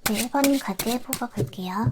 네, 1번님 카드 뽑아볼게요.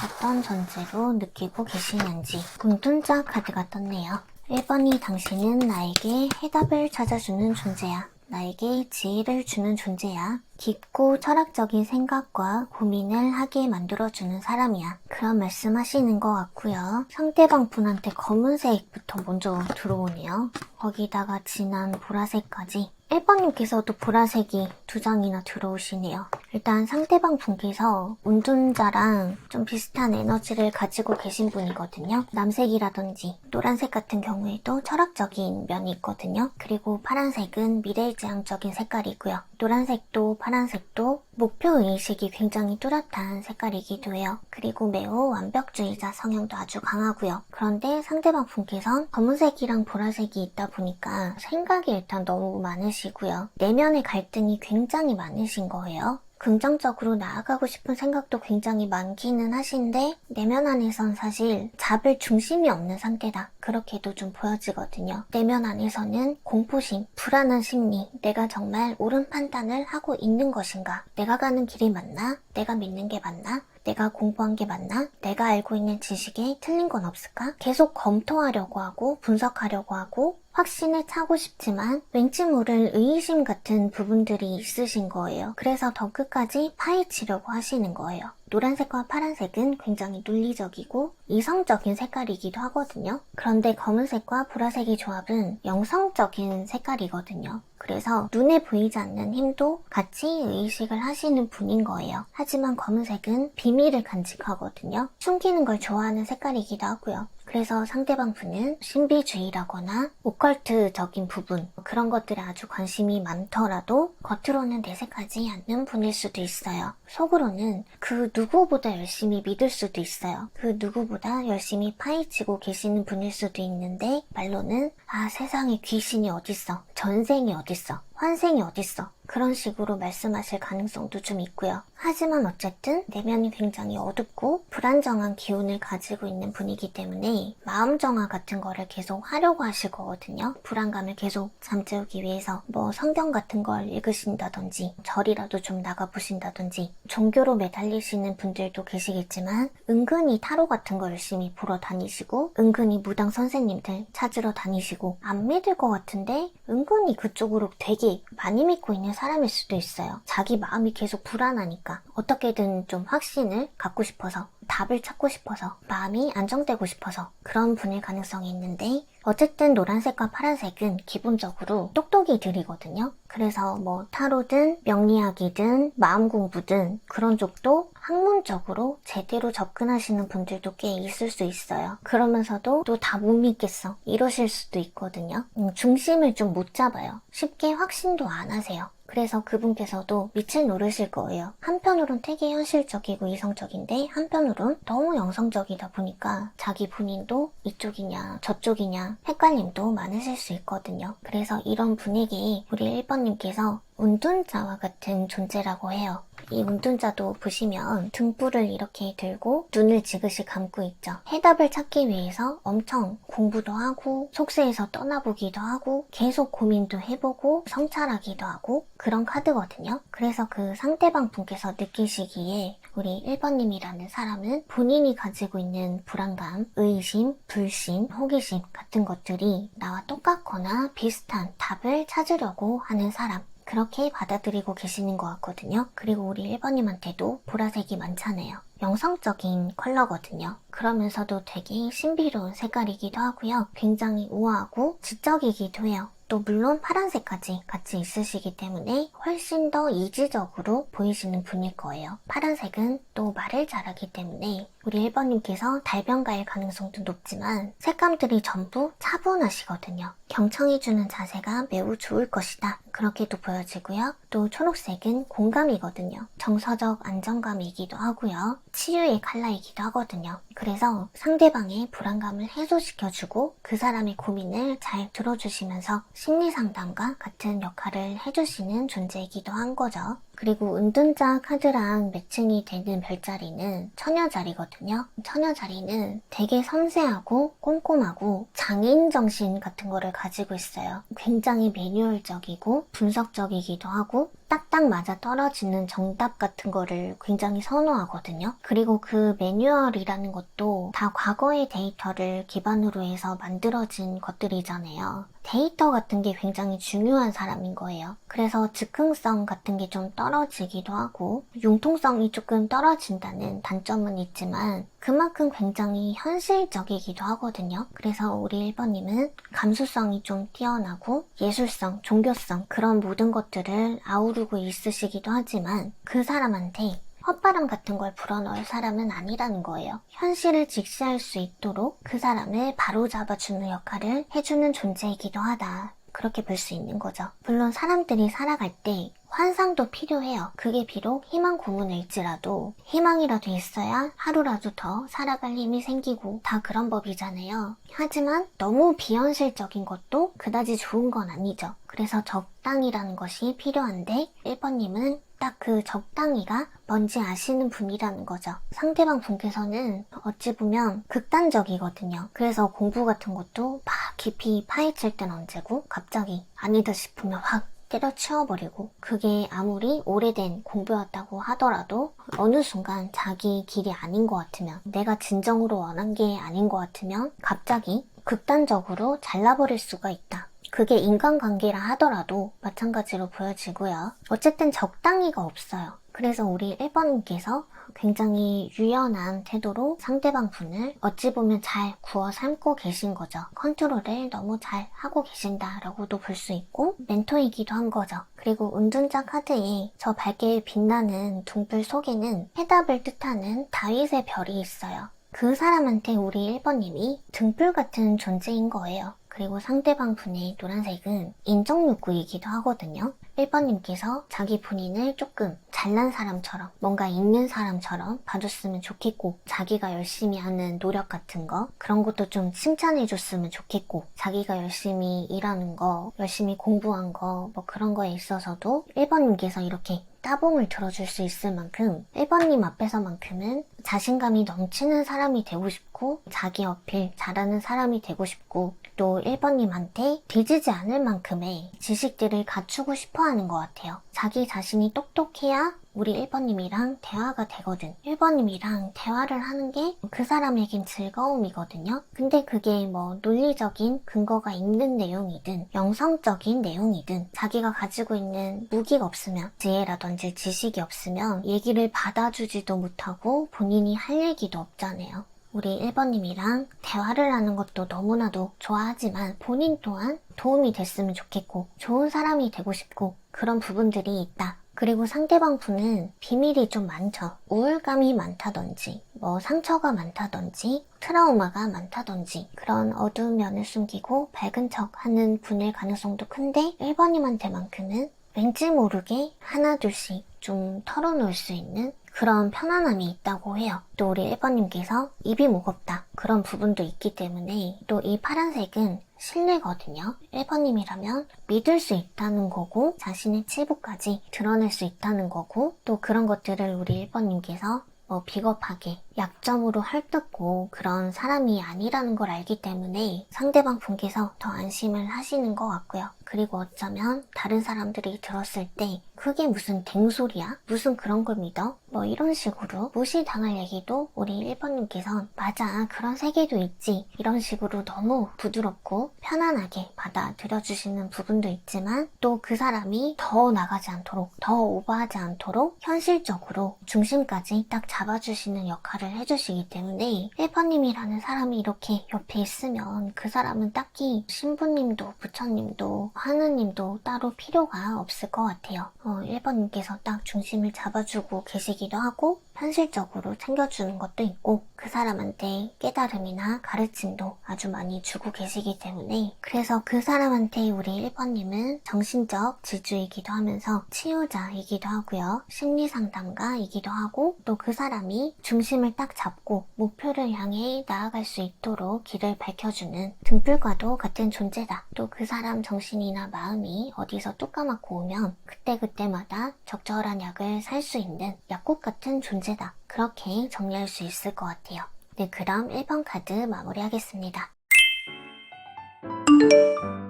어떤 전제로 느끼고 계시는지. 눈동자 카드가 떴네요. 1번이 당신은 나에게 해답을 찾아주는 존재야. 나에게 지혜를 주는 존재야. 깊고 철학적인 생각과 고민을 하게 만들어주는 사람이야. 그런 말씀하시는 것 같고요. 상대방 분한테 검은색부터 먼저 들어오네요. 거기다가 진한 보라색까지. 1번님께서도 보라색이 2장이나 들어오시네요. 일단 상대방 분께서 운둔자랑 좀 비슷한 에너지를 가지고 계신 분이거든요. 남색이라든지 노란색 같은 경우에도 철학적인 면이 있거든요. 그리고 파란색은 미래지향적인 색깔이고요. 노란색도 파란색도 목표의식이 굉장히 뚜렷한 색깔이기도 해요. 그리고 매우 완벽주의자 성향도 아주 강하고요. 그런데 상대방 분께선 검은색이랑 보라색이 있다 보니까 생각이 일단 너무 많으시고요. 내면의 갈등이 굉장히 많으신 거예요. 긍정적으로 나아가고 싶은 생각도 굉장히 많기는 하신데 내면 안에선 사실 잡을 중심이 없는 상태다. 그렇게도 좀 보여지거든요. 내면 안에서는 공포심, 불안한 심리, 내가 정말 옳은 판단을 하고 있는 것인가? 내가 가는 길이 맞나? 내가 믿는 게 맞나? 내가 공부한 게 맞나? 내가 알고 있는 지식에 틀린 건 없을까? 계속 검토하려고 하고 분석하려고 하고 확신을 차고 싶지만 왠지 모를 의심 같은 부분들이 있으신 거예요. 그래서 더 끝까지 파헤치려고 하시는 거예요. 노란색과 파란색은 굉장히 논리적이고 이성적인 색깔이기도 하거든요. 그런데 검은색과 보라색의 조합은 영성적인 색깔이거든요. 그래서 눈에 보이지 않는 힘도 같이 의식을 하시는 분인 거예요. 하지만 검은색은 비밀을 간직하거든요. 숨기는 걸 좋아하는 색깔이기도 하고요. 그래서 상대방 분은 신비주의라거나 오컬트적인 부분 그런 것들에 아주 관심이 많더라도 겉으로는 내색하지 않는 분일 수도 있어요. 속으로는 그 누구보다 열심히 믿을 수도 있어요. 그 누구보다 열심히 파헤치고 계시는 분일 수도 있는데 말로는 세상에 귀신이 어딨어, 전생이 어딨어, 환생이 어딨어 그런 식으로 말씀하실 가능성도 좀 있고요. 하지만 어쨌든 내면이 굉장히 어둡고 불안정한 기운을 가지고 있는 분이기 때문에 마음 정화 같은 거를 계속 하려고 하실 거거든요. 불안감을 계속 잠재우기 위해서 성경 같은 걸 읽으신다든지 절이라도 좀 나가보신다든지 종교로 매달리시는 분들도 계시겠지만 은근히 타로 같은 거 열심히 보러 다니시고 은근히 무당 선생님들 찾으러 다니시고 안 믿을 것 같은데 은근히 그쪽으로 되게 많이 믿고 있는 사람일 수도 있어요. 자기 마음이 계속 불안하니까 어떻게든 좀 확신을 갖고 싶어서 답을 찾고 싶어서 마음이 안정되고 싶어서 그런 분일 가능성이 있는데 어쨌든 노란색과 파란색은 기본적으로 똑똑이들이거든요. 그래서 타로든 명리학이든 마음 공부든 그런 쪽도 학문적으로 제대로 접근하시는 분들도 꽤 있을 수 있어요. 그러면서도 또 다 못 믿겠어 이러실 수도 있거든요. 중심을 좀 못 잡아요. 쉽게 확신도 안 하세요. 그래서 그분께서도 밑을 노르실 거예요. 한편으론 되게 현실적이고 이성적인데 한편으론 너무 영성적이다 보니까 자기 본인도 이쪽이냐 저쪽이냐 헷갈림도 많으실 수 있거든요. 그래서 이런 분에게 우리 1번님께서 운둔자와 같은 존재라고 해요. 이 운둔자도 보시면 등불을 이렇게 들고 눈을 지그시 감고 있죠. 해답을 찾기 위해서 엄청 공부도 하고 속세에서 떠나보기도 하고 계속 고민도 해보고 성찰하기도 하고 그런 카드거든요. 그래서 그 상대방 분께서 느끼시기에 우리 1번님이라는 사람은 본인이 가지고 있는 불안감, 의심, 불신, 호기심 같은 것들이 나와 똑같거나 비슷한 답을 찾으려고 하는 사람 그렇게 받아들이고 계시는 것 같거든요. 그리고 우리 1번님한테도 보라색이 많잖아요. 영성적인 컬러거든요. 그러면서도 되게 신비로운 색깔이기도 하고요. 굉장히 우아하고 지적이기도 해요. 또 물론 파란색까지 같이 있으시기 때문에 훨씬 더 이지적으로 보이시는 분일 거예요. 파란색은 또 말을 잘하기 때문에 우리 1번님께서 달변가일 가능성도 높지만 색감들이 전부 차분하시거든요. 경청해주는 자세가 매우 좋을 것이다. 그렇게도 보여지고요. 또 초록색은 공감이거든요. 정서적 안정감이기도 하고요. 치유의 컬러이기도 하거든요. 그래서 상대방의 불안감을 해소시켜주고 그 사람의 고민을 잘 들어주시면서 심리상담과 같은 역할을 해주시는 존재이기도 한 거죠. 그리고 은둔자 카드랑 매칭이 되는 별자리는 처녀자리거든요. 처녀자리는 되게 섬세하고 꼼꼼하고 장인정신 같은 거를 가지고 있어요. 굉장히 매뉴얼적이고 분석적이기도 하고 딱딱 맞아 떨어지는 정답 같은 거를 굉장히 선호하거든요. 그리고 그 매뉴얼이라는 것도 다 과거의 데이터를 기반으로 해서 만들어진 것들이잖아요. 데이터 같은 게 굉장히 중요한 사람인 거예요. 그래서 즉흥성 같은 게 좀 떨어지기도 하고 융통성이 조금 떨어진다는 단점은 있지만 그만큼 굉장히 현실적이기도 하거든요. 그래서 우리 1번님은 감수성이 좀 뛰어나고 예술성, 종교성 그런 모든 것들을 아우르고 있으시기도 하지만 그 사람한테 헛바람 같은 걸 불어넣을 사람은 아니라는 거예요. 현실을 직시할 수 있도록 그 사람을 바로잡아주는 역할을 해주는 존재이기도 하다. 그렇게 볼 수 있는 거죠. 물론 사람들이 살아갈 때 환상도 필요해요. 그게 비록 희망 고문일지라도 희망이라도 있어야 하루라도 더 살아갈 힘이 생기고 다 그런 법이잖아요. 하지만 너무 비현실적인 것도 그다지 좋은 건 아니죠. 그래서 적당이라는 것이 필요한데 1번님은 딱 그 적당히가 뭔지 아시는 분이라는 거죠. 상대방 분께서는 어찌 보면 극단적이거든요. 그래서 공부 같은 것도 막 깊이 파헤칠 땐 언제고 갑자기 아니다 싶으면 확 때려치워버리고 그게 아무리 오래된 공부였다고 하더라도 어느 순간 자기 길이 아닌 것 같으면 내가 진정으로 원한 게 아닌 것 같으면 갑자기 극단적으로 잘라버릴 수가 있다. 그게 인간관계라 하더라도 마찬가지로 보여지고요. 어쨌든 적당히가 없어요. 그래서 우리 1번님께서 굉장히 유연한 태도로 상대방 분을 어찌 보면 잘 구워 삶고 계신 거죠. 컨트롤을 너무 잘 하고 계신다라고도 볼 수 있고 멘토이기도 한 거죠. 그리고 운전자 카드에 저 밝게 빛나는 둥불 속에는 해답을 뜻하는 다윗의 별이 있어요. 그 사람한테 우리 1번님이 등불 같은 존재인 거예요. 그리고 상대방 분의 노란색은 인정욕구이기도 하거든요. 1번님께서 자기 본인을 조금 잘난 사람처럼 뭔가 있는 사람처럼 봐줬으면 좋겠고 자기가 열심히 하는 노력 같은 거 그런 것도 좀 칭찬해줬으면 좋겠고 자기가 열심히 일하는 거 열심히 공부한 거 뭐 그런 거에 있어서도 1번님께서 이렇게 따봉을 들어줄 수 있을 만큼 1번님 앞에서만큼은 자신감이 넘치는 사람이 되고 싶고 자기 어필 잘하는 사람이 되고 싶고 또 1번님한테 뒤지지 않을 만큼의 지식들을 갖추고 싶어 하는 것 같아요. 자기 자신이 똑똑해야 우리 1번님이랑 대화가 되거든. 1번님이랑 대화를 하는 게 그 사람에겐 즐거움이거든요. 근데 그게 뭐 논리적인 근거가 있는 내용이든 영성적인 내용이든 자기가 가지고 있는 무기가 없으면 지혜라든지 지식이 없으면 얘기를 받아주지도 못하고 본인이 할 얘기도 없잖아요. 우리 1번님이랑 대화를 하는 것도 너무나도 좋아하지만 본인 또한 도움이 됐으면 좋겠고 좋은 사람이 되고 싶고 그런 부분들이 있다. 그리고 상대방 분은 비밀이 좀 많죠. 우울감이 많다든지 뭐 상처가 많다든지 트라우마가 많다든지 그런 어두운 면을 숨기고 밝은 척 하는 분일 가능성도 큰데 1번님한테만큼은 왠지 모르게 하나둘씩 좀 털어놓을 수 있는 그런 편안함이 있다고 해요. 또 우리 1번님께서 입이 무겁다 그런 부분도 있기 때문에 또 이 파란색은 신뢰거든요. 1번님이라면 믿을 수 있다는 거고 자신의 치부까지 드러낼 수 있다는 거고 또 그런 것들을 우리 1번님께서 비겁하게 약점으로 헐뜯고 그런 사람이 아니라는 걸 알기 때문에 상대방 분께서 더 안심을 하시는 것 같고요. 그리고 어쩌면 다른 사람들이 들었을 때 그게 무슨 댕소리야? 무슨 그런 걸 믿어? 뭐 이런 식으로 무시당할 얘기도 우리 1번님께서는 맞아 그런 세계도 있지 이런 식으로 너무 부드럽고 편안하게 받아들여주시는 부분도 있지만 또 그 사람이 더 나가지 않도록 더 오버하지 않도록 현실적으로 중심까지 딱 잡아주시는 역할을 해주시기 때문에 1번님이라는 사람이 이렇게 옆에 있으면 그 사람은 딱히 신부님도 부처님도 하느님도 따로 필요가 없을 것 같아요. 1번님께서 딱 중심을 잡아주고 계시기도 하고 현실적으로 챙겨주는 것도 있고 그 사람한테 깨달음이나 가르침도 아주 많이 주고 계시기 때문에 그래서 그 사람한테 우리 1번님은 정신적 지주이기도 하면서 치유자이기도 하고요. 심리상담가이기도 하고 또 그 사람이 중심을 딱 잡고 목표를 향해 나아갈 수 있도록 길을 밝혀주는 등불과도 같은 존재다. 또 그 사람 정신이나 마음이 어디서 뚜까맣고 오면 그때그때마다 적절한 약을 살 수 있는 약국 같은 존재다. 그렇게 정리할 수 있을 것 같아요. 네, 그럼 1번 카드 마무리하겠습니다.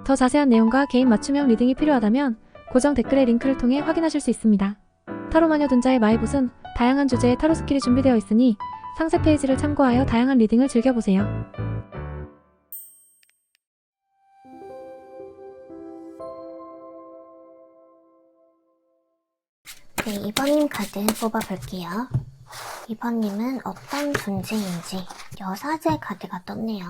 더 자세한 내용과 개인 맞춤형 리딩이 필요하다면 고정 댓글의 링크를 통해 확인하실 수 있습니다. 타로마녀 dun자의 마이봇은 다양한 주제의 타로 스킬이 준비되어 있으니 상세 페이지를 참고하여 다양한 리딩을 즐겨보세요. 네, 2번님 카드 뽑아볼게요. 2번님은 어떤 존재인지 여사제 카드가 떴네요.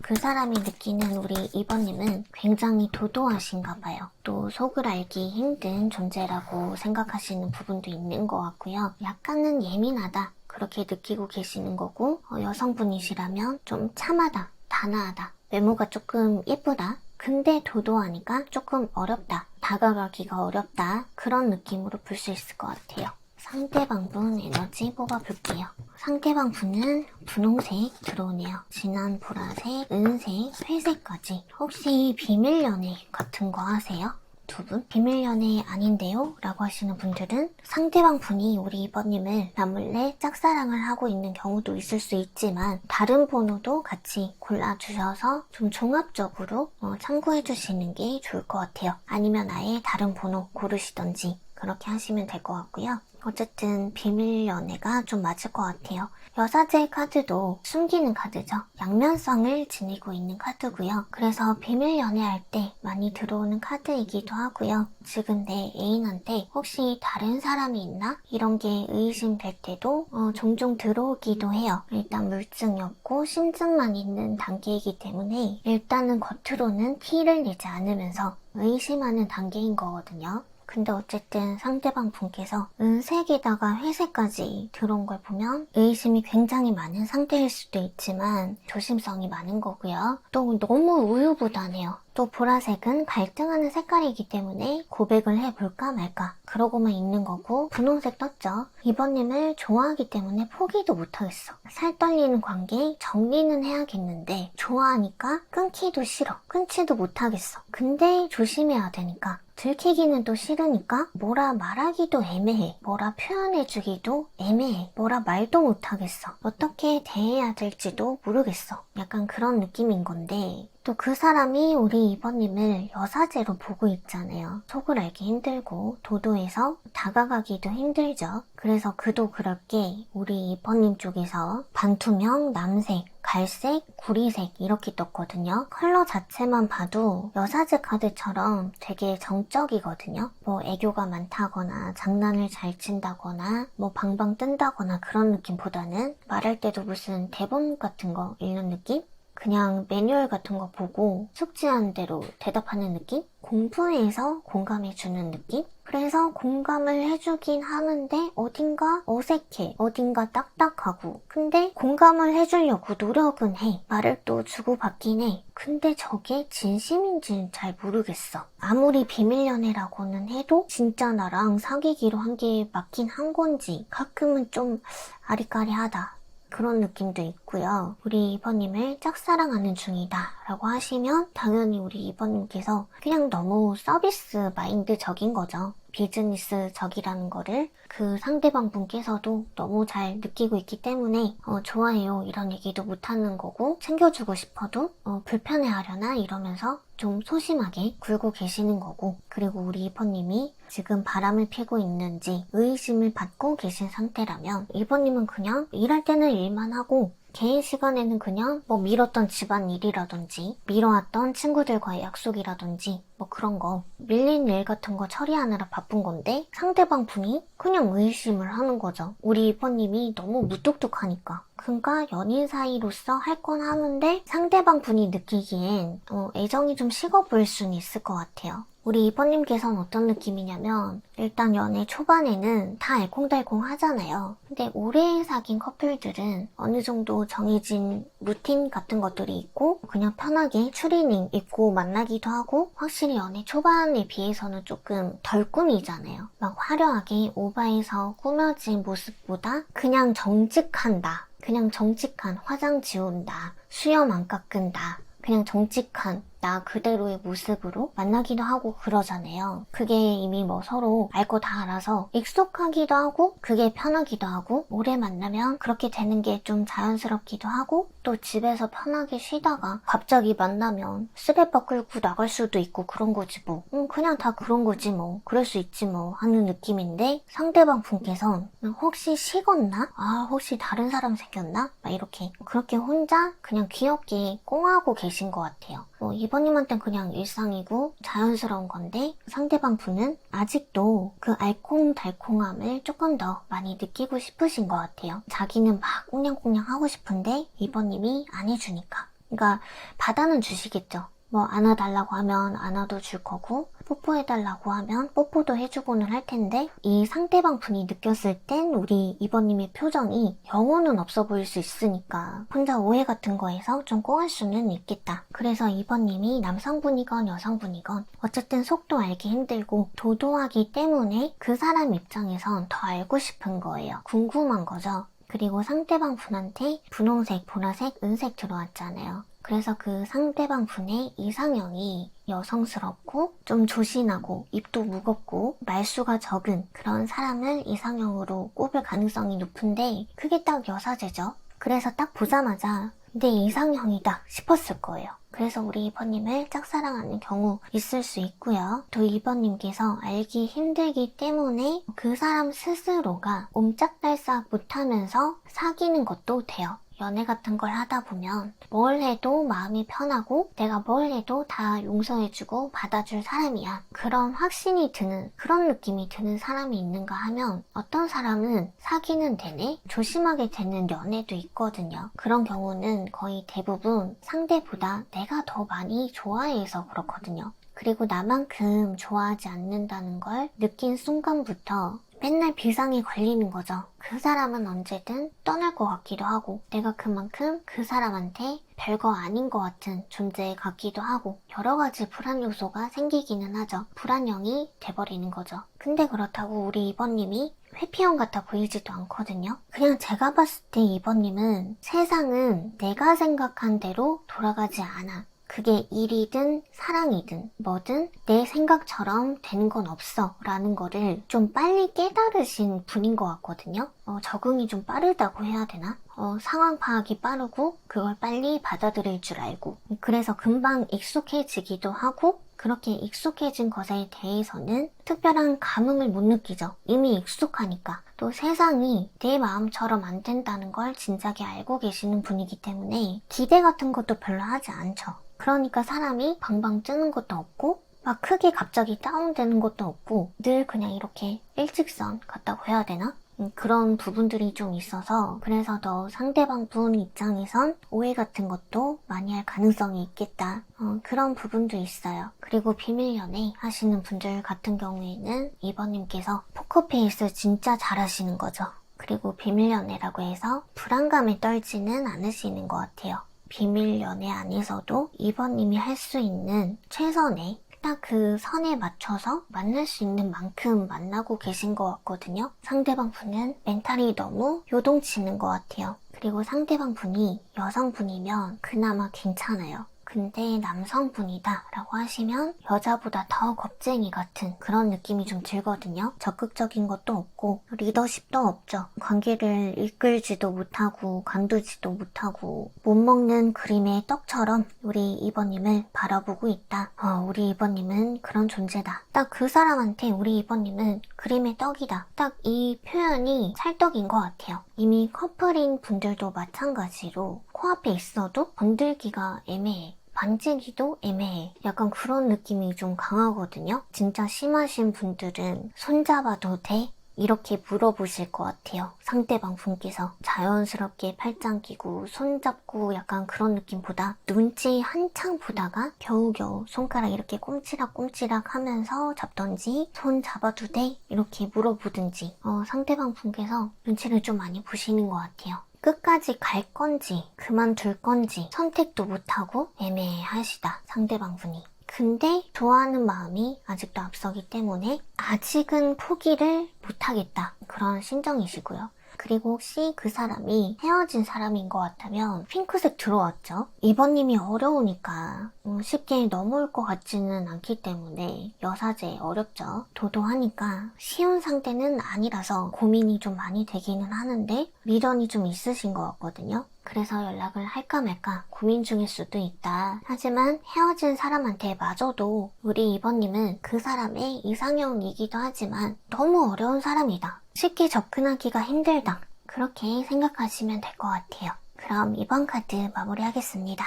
그 사람이 느끼는 우리 2번님은 굉장히 도도하신가 봐요. 또 속을 알기 힘든 존재라고 생각하시는 부분도 있는 것 같고요. 약간은 예민하다 그렇게 느끼고 계시는 거고, 여성분이시라면 좀 참하다, 단아하다, 외모가 조금 예쁘다, 근데 도도하니까 조금 어렵다, 다가가기가 어렵다, 그런 느낌으로 볼 수 있을 것 같아요. 상대방 분 에너지 뽑아볼게요. 상대방 분은 분홍색 들어오네요. 진한 보라색, 은색, 회색까지. 혹시 비밀 연애 같은 거 하세요? 두 분? 비밀 연애 아닌데요? 라고 하시는 분들은 상대방 분이 우리 2번님을 남몰래 짝사랑을 하고 있는 경우도 있을 수 있지만 다른 번호도 같이 골라주셔서 좀 종합적으로 참고해 주시는 게 좋을 것 같아요. 아니면 아예 다른 번호 고르시던지 그렇게 하시면 될 것 같고요. 어쨌든 비밀 연애가 좀 맞을 것 같아요. 여사제 카드도 숨기는 카드죠. 양면성을 지니고 있는 카드고요. 그래서 비밀 연애할 때 많이 들어오는 카드이기도 하고요. 지금 내 애인한테 혹시 다른 사람이 있나? 이런 게 의심될 때도 종종 들어오기도 해요. 일단 물증이 없고 심증만 있는 단계이기 때문에 일단은 겉으로는 티를 내지 않으면서 의심하는 단계인 거거든요. 근데 어쨌든 상대방 분께서 은색에다가 회색까지 들어온 걸 보면 의심이 굉장히 많은 상태일 수도 있지만 조심성이 많은 거고요. 또 너무 우유부단해요. 또 보라색은 갈등하는 색깔이기 때문에 고백을 해볼까 말까 그러고만 있는 거고, 분홍색 떴죠. 2번님을 좋아하기 때문에 포기도 못하겠어. 살 떨리는 관계 정리는 해야겠는데 좋아하니까 끊기도 싫어. 끊지도 못하겠어. 근데 조심해야 되니까 들키기는 또 싫으니까 뭐라 말하기도 애매해. 뭐라 표현해주기도 애매해. 뭐라 말도 못하겠어. 어떻게 대해야 될지도 모르겠어. 약간 그런 느낌인 건데, 또 그 사람이 우리 2번님을 여사제로 보고 있잖아요. 속을 알기 힘들고 도도해서 다가가기도 힘들죠. 그래서 그도 그럴 게 우리 2번님 쪽에서 반투명, 남색, 갈색, 구리색 이렇게 떴거든요. 컬러 자체만 봐도 여사제 카드처럼 되게 정적이거든요. 뭐 애교가 많다거나 장난을 잘 친다거나 뭐 방방 뜬다거나 그런 느낌보다는 말할 때도 무슨 대본 같은 거 읽는 느낌? 그냥 매뉴얼 같은 거 보고 숙지한 대로 대답하는 느낌? 공부해서 공감해주는 느낌? 그래서 공감을 해주긴 하는데 어딘가 어색해, 어딘가 딱딱하고, 근데 공감을 해주려고 노력은 해. 말을 또 주고받긴 해. 근데 저게 진심인지는 잘 모르겠어. 아무리 비밀 연애라고는 해도 진짜 나랑 사귀기로 한 게 맞긴 한 건지 가끔은 좀 아리까리하다, 그런 느낌도 있고요. 우리 2번님을 짝사랑하는 중이다 라고 하시면 당연히 우리 2번님께서 그냥 너무 서비스 마인드적인 거죠. 비즈니스적이라는 거를 그 상대방 분께서도 너무 잘 느끼고 있기 때문에 좋아해요 이런 얘기도 못하는 거고, 챙겨주고 싶어도 불편해하려나 이러면서 좀 소심하게 굴고 계시는 거고, 그리고 우리 2번님이 지금 바람을 피고 있는지 의심을 받고 계신 상태라면 2번님은 그냥 일할 때는 일만 하고 개인 시간에는 그냥 뭐 미뤘던 집안일이라든지 미뤄왔던 친구들과의 약속이라든지 뭐 그런 거 밀린 일 같은 거 처리하느라 바쁜 건데, 상대방 분이 그냥 의심을 하는 거죠. 우리 2번님이 너무 무뚝뚝하니까. 그러니까 연인 사이로서 할 건 하는데 상대방 분이 느끼기엔 애정이 좀 식어 보일 수는 있을 것 같아요. 우리 2번님께서는 어떤 느낌이냐면, 일단 연애 초반에는 다 알콩달콩 하잖아요. 근데 오래 사귄 커플들은 어느 정도 정해진 루틴 같은 것들이 있고 그냥 편하게 추리닝 입고 만나기도 하고, 확실히 연애 초반에 비해서는 조금 덜 꾸미잖아요. 막 화려하게 오바해서 꾸며진 모습보다 그냥 정직한다, 그냥 정직한 화장 지운다, 수염 안 깎은다, 그냥 정직한 나 그대로의 모습으로 만나기도 하고 그러잖아요. 그게 이미 뭐 서로 알 거 다 알아서 익숙하기도 하고 그게 편하기도 하고 오래 만나면 그렇게 되는 게 좀 자연스럽기도 하고 또 집에서 편하게 쉬다가 갑자기 만나면 스레빠 끌고 나갈 수도 있고 그런 거지 뭐. 그냥 다 그런 거지 뭐. 그럴 수 있지 뭐 하는 느낌인데 상대방 분께선 혹시 식었나? 아 혹시 다른 사람 생겼나? 막 이렇게 그렇게 혼자 그냥 귀엽게 꽁하고 계신 것 같아요. 이번님한테는 그냥 일상이고 자연스러운 건데 상대방 분은 아직도 그 알콩달콩함을 조금 더 많이 느끼고 싶으신 것 같아요. 자기는 막 꽁냥꽁냥 하고 싶은데 이번님이 안 해주니까. 그러니까 받아는 주시겠죠. 뭐 안아달라고 하면 안아도 줄 거고 뽀뽀해달라고 하면 뽀뽀도 해주고는 할 텐데 이 상대방 분이 느꼈을 땐 우리 이번님의 표정이 영혼은 없어 보일 수 있으니까 혼자 오해 같은 거에서 좀 꽁할 수는 있겠다. 그래서 이번님이 남성분이건 여성분이건 어쨌든 속도 알기 힘들고 도도하기 때문에 그 사람 입장에선 더 알고 싶은 거예요. 궁금한 거죠. 그리고 상대방 분한테 분홍색, 보라색, 은색 들어왔잖아요. 그래서 그 상대방 분의 이상형이 여성스럽고 좀 조신하고 입도 무겁고 말수가 적은 그런 사람을 이상형으로 꼽을 가능성이 높은데 그게 딱 여사제죠. 그래서 딱 보자마자 내 이상형이다 싶었을 거예요. 그래서 우리 2번님을 짝사랑하는 경우 있을 수 있고요. 또 2번님께서 알기 힘들기 때문에 그 사람 스스로가 옴짝달싹 못하면서 사귀는 것도 돼요. 연애 같은 걸 하다 보면 뭘 해도 마음이 편하고 내가 뭘 해도 다 용서해주고 받아줄 사람이야. 그런 확신이 드는 그런 느낌이 드는 사람이 있는가 하면 어떤 사람은 사귀는 내내 조심하게 되는 연애도 있거든요. 그런 경우는 거의 대부분 상대보다 내가 더 많이 좋아해서 그렇거든요. 그리고 나만큼 좋아하지 않는다는 걸 느낀 순간부터 맨날 비상이 걸리는 거죠. 그 사람은 언제든 떠날 것 같기도 하고 내가 그만큼 그 사람한테 별거 아닌 것 같은 존재 같기도 하고 여러 가지 불안 요소가 생기기는 하죠. 불안형이 돼버리는 거죠. 근데 그렇다고 우리 2번님이 회피형 같아 보이지도 않거든요. 그냥 제가 봤을 때 2번님은 세상은 내가 생각한 대로 돌아가지 않아. 그게 일이든 사랑이든 뭐든 내 생각처럼 되는 건 없어 라는 거를 좀 빨리 깨달으신 분인 것 같거든요. 적응이 좀 빠르다고 해야 되나? 상황 파악이 빠르고 그걸 빨리 받아들일 줄 알고 그래서 금방 익숙해지기도 하고 그렇게 익숙해진 것에 대해서는 특별한 감흥을 못 느끼죠. 이미 익숙하니까. 또 세상이 내 마음처럼 안 된다는 걸 진작에 알고 계시는 분이기 때문에 기대 같은 것도 별로 하지 않죠. 그러니까 사람이 방방 뜨는 것도 없고 막 크게 갑자기 다운되는 것도 없고 늘 그냥 이렇게 일직선 같다고 해야 되나? 그런 부분들이 좀 있어서 그래서 더 상대방 분 입장에선 오해 같은 것도 많이 할 가능성이 있겠다. 그런 부분도 있어요. 그리고 비밀연애 하시는 분들 같은 경우에는 2번님께서 포커페이스 진짜 잘하시는 거죠. 그리고 비밀연애라고 해서 불안감에 떨지는 않으시는 것 같아요. 비밀 연애 안에서도 2번님이 할 수 있는 최선의 딱 그 선에 맞춰서 만날 수 있는 만큼 만나고 계신 것 같거든요. 상대방 분은 멘탈이 너무 요동치는 것 같아요. 그리고 상대방 분이 여성분이면 그나마 괜찮아요. 근데 남성분이다 라고 하시면 여자보다 더 겁쟁이 같은 그런 느낌이 좀 들거든요. 적극적인 것도 없고 리더십도 없죠. 관계를 이끌지도 못하고 관두지도 못하고 못 먹는 그림의 떡처럼 우리 2번님을 바라보고 있다. 우리 2번님은 그런 존재다. 딱 그 사람한테 우리 2번님은 그림의 떡이다. 딱 이 표현이 찰떡인 것 같아요. 이미 커플인 분들도 마찬가지로 코앞에 있어도 건들기가 애매해. 만지기도 애매해. 약간 그런 느낌이 좀 강하거든요. 진짜 심하신 분들은 손잡아도 돼? 이렇게 물어보실 것 같아요. 상대방 분께서 자연스럽게 팔짱 끼고 손잡고 약간 그런 느낌보다 눈치 한창 보다가 겨우겨우 손가락 이렇게 꼼지락꼼지락 하면서 잡던지 손 잡아도 돼? 이렇게 물어보든지 상대방 분께서 눈치를 좀 많이 보시는 것 같아요. 끝까지 갈 건지 그만둘 건지 선택도 못하고 애매하시다 상대방 분이. 근데 좋아하는 마음이 아직도 앞서기 때문에 아직은 포기를 못하겠다 그런 심정이시고요. 그리고 혹시 그 사람이 헤어진 사람인 것 같다면 핑크색 들어왔죠? 2번님이 어려우니까 쉽게 넘어올 것 같지는 않기 때문에 여사제 어렵죠? 도도하니까 쉬운 상태는 아니라서 고민이 좀 많이 되기는 하는데 미련이 좀 있으신 것 같거든요. 그래서 연락을 할까 말까 고민 중일 수도 있다. 하지만 헤어진 사람한테 마저도 우리 2번님은 그 사람의 이상형이기도 하지만 너무 어려운 사람이다. 쉽게 접근하기가 힘들다. 그렇게 생각하시면 될 것 같아요. 그럼 이번 카드 마무리하겠습니다.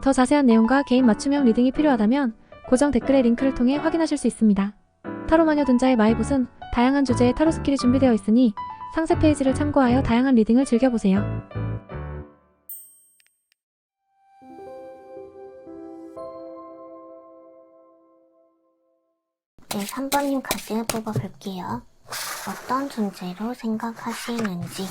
더 자세한 내용과 개인 맞춤형 리딩이 필요하다면 고정 댓글의 링크를 통해 확인하실 수 있습니다. 타로마녀 dun자의 마이봇은 다양한 주제의 타로 스킬이 준비되어 있으니 상세 페이지를 참고하여 다양한 리딩을 즐겨보세요. 네, 3번님 카드 뽑아볼게요. 어떤 존재로 생각하시는지.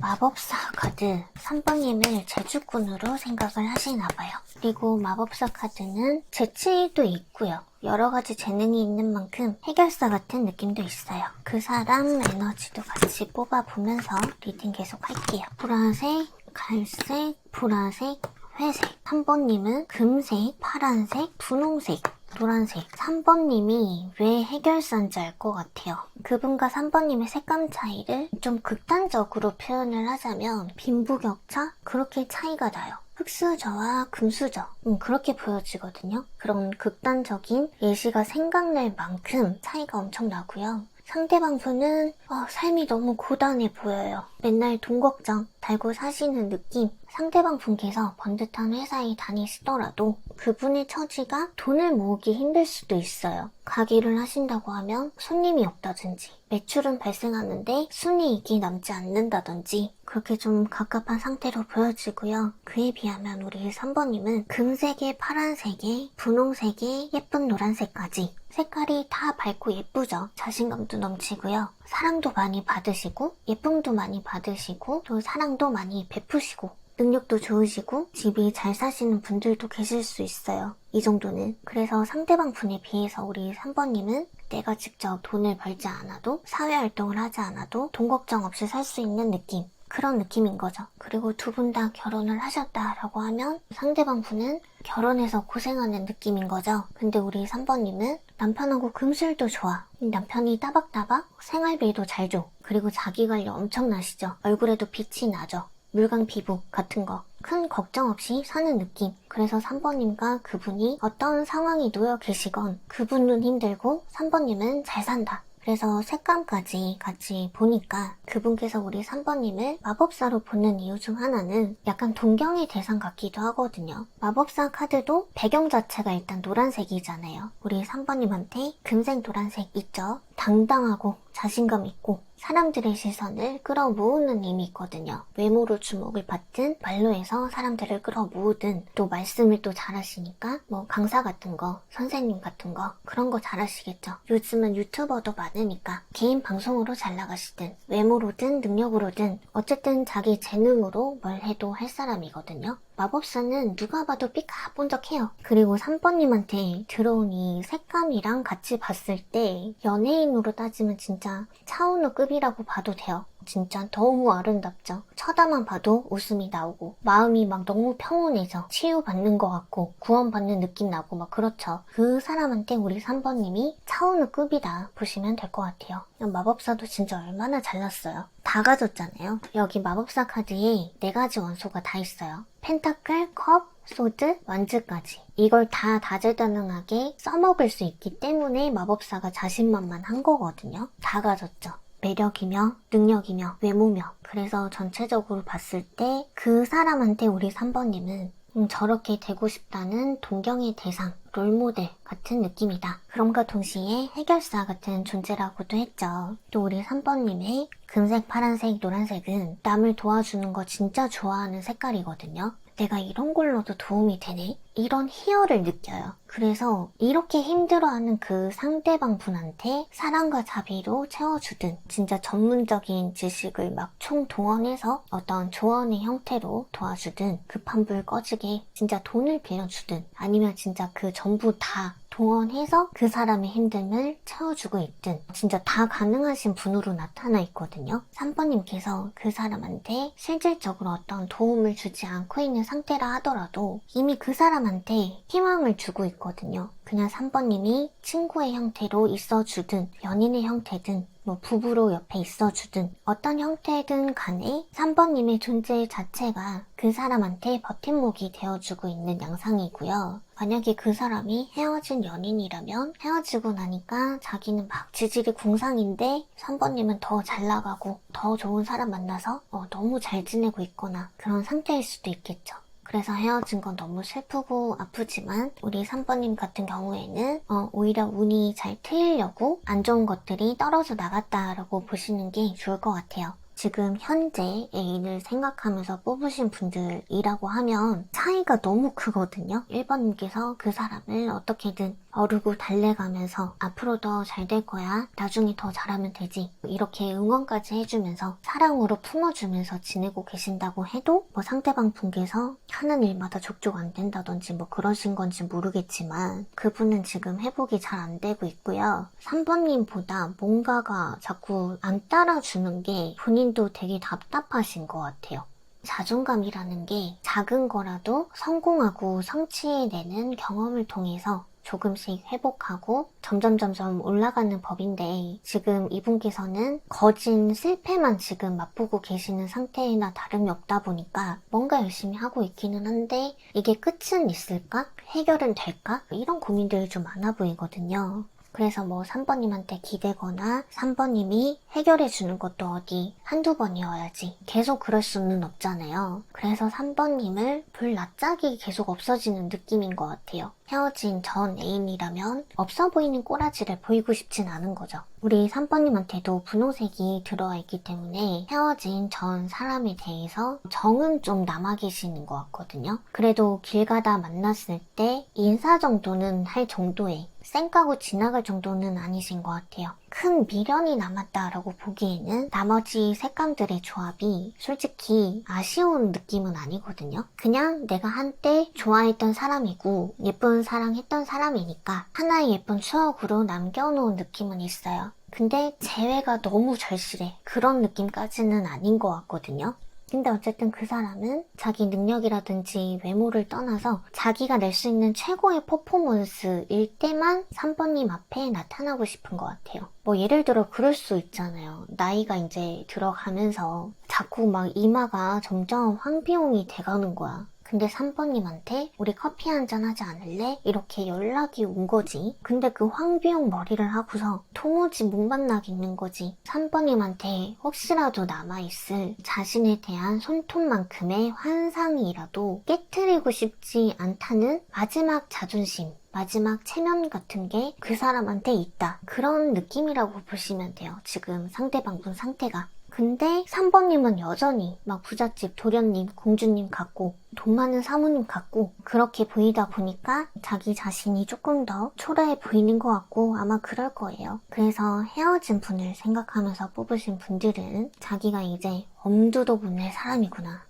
마법사 카드 3번님을 제주꾼으로 생각을 하시나봐요. 그리고 마법사 카드는 재치도 있고요. 여러가지 재능이 있는 만큼 해결사 같은 느낌도 있어요. 그 사람 에너지도 같이 뽑아보면서 리딩 계속 할게요. 보라색, 갈색, 보라색, 회색. 3번님은 금색, 파란색, 분홍색, 노란색. 3번님이 왜 해결사인지 알 것 같아요. 그분과 3번님의 색감 차이를 좀 극단적으로 표현을 하자면 빈부격차? 그렇게 차이가 나요. 흑수저와 금수저 그렇게 보여지거든요. 그런 극단적인 예시가 생각날 만큼 차이가 엄청 나고요. 상대방 분은 삶이 너무 고단해 보여요. 맨날 돈 걱정 달고 사시는 느낌. 상대방 분께서 번듯한 회사에 다니시더라도 그분의 처지가 돈을 모으기 힘들 수도 있어요. 가게를 하신다고 하면 손님이 없다든지 매출은 발생하는데 순이익이 남지 않는다든지 그렇게 좀 갑갑한 상태로 보여지고요. 그에 비하면 우리 3번님은 금색에 파란색에 분홍색에 예쁜 노란색까지 색깔이 다 밝고 예쁘죠. 자신감도 넘치고요. 사랑도 많이 받으시고 예쁨도 많이 받으시고 또 사랑도 많이 베푸시고 능력도 좋으시고 집이 잘 사시는 분들도 계실 수 있어요. 이 정도는. 그래서 상대방 분에 비해서 우리 3번님은 내가 직접 돈을 벌지 않아도 사회활동을 하지 않아도 돈 걱정 없이 살 수 있는 느낌. 그런 느낌인 거죠. 그리고 두 분 다 결혼을 하셨다라고 하면 상대방 분은 결혼해서 고생하는 느낌인 거죠. 근데 우리 3번님은 남편하고 금술도 좋아. 남편이 따박따박 생활비도 잘 줘. 그리고 자기 관리 엄청나시죠. 얼굴에도 빛이 나죠. 물광 피부 같은 거. 큰 걱정 없이 사는 느낌. 그래서 3번님과 그분이 어떤 상황이 놓여 계시건 그분은 힘들고 3번님은 잘 산다. 그래서 색감까지 같이 보니까 그분께서 우리 3번님을 마법사로 보는 이유 중 하나는 약간 동경의 대상 같기도 하거든요. 마법사 카드도 배경 자체가 일단 노란색이잖아요. 우리 3번님한테 금색 노란색 있죠? 당당하고 자신감 있고 사람들의 시선을 끌어모으는 힘이 있거든요. 외모로 주목을 받든 말로 해서 사람들을 끌어모으든 또 말씀을 또 잘하시니까 뭐 강사 같은 거, 선생님 같은 거 그런 거 잘하시겠죠. 요즘은 유튜버도 많으니까 개인 방송으로 잘 나가시든 외모로든 능력으로든 어쨌든 자기 재능으로 뭘 해도 할 사람이거든요. 마법사는 누가 봐도 삐까뻔쩍해요. 그리고 3번님한테 들어온 이 색감이랑 같이 봤을 때 연예인으로 따지면 진짜 차은우급이라고 봐도 돼요. 진짜 너무 아름답죠. 쳐다만 봐도 웃음이 나오고 마음이 막 너무 평온해져. 치유받는 것 같고 구원받는 느낌 나고 막 그렇죠. 그 사람한테 우리 3번님이 차은우급이다 보시면 될 것 같아요. 마법사도 진짜 얼마나 잘났어요. 다 가졌잖아요. 여기 마법사 카드에 4가지 원소가 다 있어요. 펜타클, 컵, 소드, 완즈까지. 이걸 다 다재다능하게 써먹을 수 있기 때문에 마법사가 자신만만한 거거든요. 다 가졌죠. 매력이며 능력이며 외모며. 그래서 전체적으로 봤을 때 그 사람한테 우리 3번님은 저렇게 되고 싶다는 동경의 대상, 롤모델 같은 느낌이다. 그럼과 동시에 해결사 같은 존재라고도 했죠. 또 우리 3번님의 금색, 파란색, 노란색은 남을 도와주는 거 진짜 좋아하는 색깔이거든요. 내가 이런 걸로도 도움이 되네? 이런 희열을 느껴요. 그래서 이렇게 힘들어하는 그 상대방 분한테 사랑과 자비로 채워주든 진짜 전문적인 지식을 막 총동원해서 어떤 조언의 형태로 도와주든 급한 불 꺼지게 진짜 돈을 빌려주든 아니면 진짜 그 전부 다 동원해서 그 사람의 힘듦을 채워주고 있든 진짜 다 가능하신 분으로 나타나 있거든요. 3번님께서 그 사람한테 실질적으로 어떤 도움을 주지 않고 있는 상태라 하더라도 이미 그 사람한테 희망을 주고 있거든요. 그냥 3번님이 친구의 형태로 있어주든 연인의 형태든 뭐 부부로 옆에 있어주든 어떤 형태든 간에 3번님의 존재 자체가 그 사람한테 버팀목이 되어주고 있는 양상이고요. 만약에 그 사람이 헤어진 연인이라면 헤어지고 나니까 자기는 막 지질이 궁상인데 3번님은 더 잘 나가고 더 좋은 사람 만나서 너무 잘 지내고 있거나 그런 상태일 수도 있겠죠. 그래서 헤어진 건 너무 슬프고 아프지만 우리 3번님 같은 경우에는 오히려 운이 잘 트이려고 안 좋은 것들이 떨어져 나갔다라고 보시는 게 좋을 것 같아요. 지금 현재 애인을 생각하면서 뽑으신 분들이라고 하면 차이가 너무 크거든요. 1번님께서 그 사람을 어떻게든 어르고 달래가면서 앞으로 더 잘 될 거야, 나중에 더 잘하면 되지, 이렇게 응원까지 해주면서 사랑으로 품어주면서 지내고 계신다고 해도 뭐 상대방 분께서 하는 일마다 족족 안 된다든지 뭐 그러신 건지 모르겠지만 그분은 지금 회복이 잘 안 되고 있고요. 3번님보다 뭔가가 자꾸 안 따라주는 게 본인도 되게 답답하신 것 같아요. 자존감이라는 게 작은 거라도 성공하고 성취해내는 경험을 통해서 조금씩 회복하고 점점 올라가는 법인데 지금 이분께서는 거진 실패만 지금 맛보고 계시는 상태나 다름이 없다 보니까 뭔가 열심히 하고 있기는 한데 이게 끝은 있을까? 해결은 될까? 이런 고민들이 좀 많아 보이거든요. 그래서 뭐 3번님한테 기대거나 3번님이 해결해주는 것도 어디 한두 번이어야지 계속 그럴 수는 없잖아요. 그래서 3번님을 불 낯짝이 계속 없어지는 느낌인 것 같아요. 헤어진 전 애인이라면 없어 보이는 꼬라지를 보이고 싶진 않은 거죠. 우리 3번님한테도 분홍색이 들어와 있기 때문에 헤어진 전 사람에 대해서 정은 좀 남아 계시는 것 같거든요. 그래도 길 가다 만났을 때 인사 정도는 할 정도의 쌩까고 지나갈 정도는 아니신 것 같아요. 큰 미련이 남았다라고 보기에는 나머지 색감들의 조합이 솔직히 아쉬운 느낌은 아니거든요. 그냥 내가 한때 좋아했던 사람이고 예쁜 사랑했던 사람이니까 하나의 예쁜 추억으로 남겨놓은 느낌은 있어요. 근데 재회가 너무 절실해. 그런 느낌까지는 아닌 것 같거든요. 근데 어쨌든 그 사람은 자기 능력이라든지 외모를 떠나서 자기가 낼 수 있는 최고의 퍼포먼스일 때만 3번님 앞에 나타나고 싶은 것 같아요. 뭐 예를 들어 그럴 수 있잖아요. 나이가 이제 들어가면서 자꾸 막 이마가 점점 황비용이 돼가는 거야. 근데 3번님한테 우리 커피 한잔 하지 않을래? 이렇게 연락이 온 거지. 근데 그 황비용 머리를 하고서 도무지 못 만나겠는 거지. 3번님한테 혹시라도 남아있을 자신에 대한 손톱만큼의 환상이라도 깨트리고 싶지 않다는 마지막 자존심, 마지막 체면 같은 게 그 사람한테 있다. 그런 느낌이라고 보시면 돼요. 지금 상대방분 상태가. 근데 3번님은 여전히 막 부잣집 도련님, 공주님 같고 돈 많은 사모님 같고 그렇게 보이다 보니까 자기 자신이 조금 더 초라해 보이는 것 같고 아마 그럴 거예요. 그래서 헤어진 분을 생각하면서 뽑으신 분들은 자기가 이제 엄두도 못 낼 사람이구나.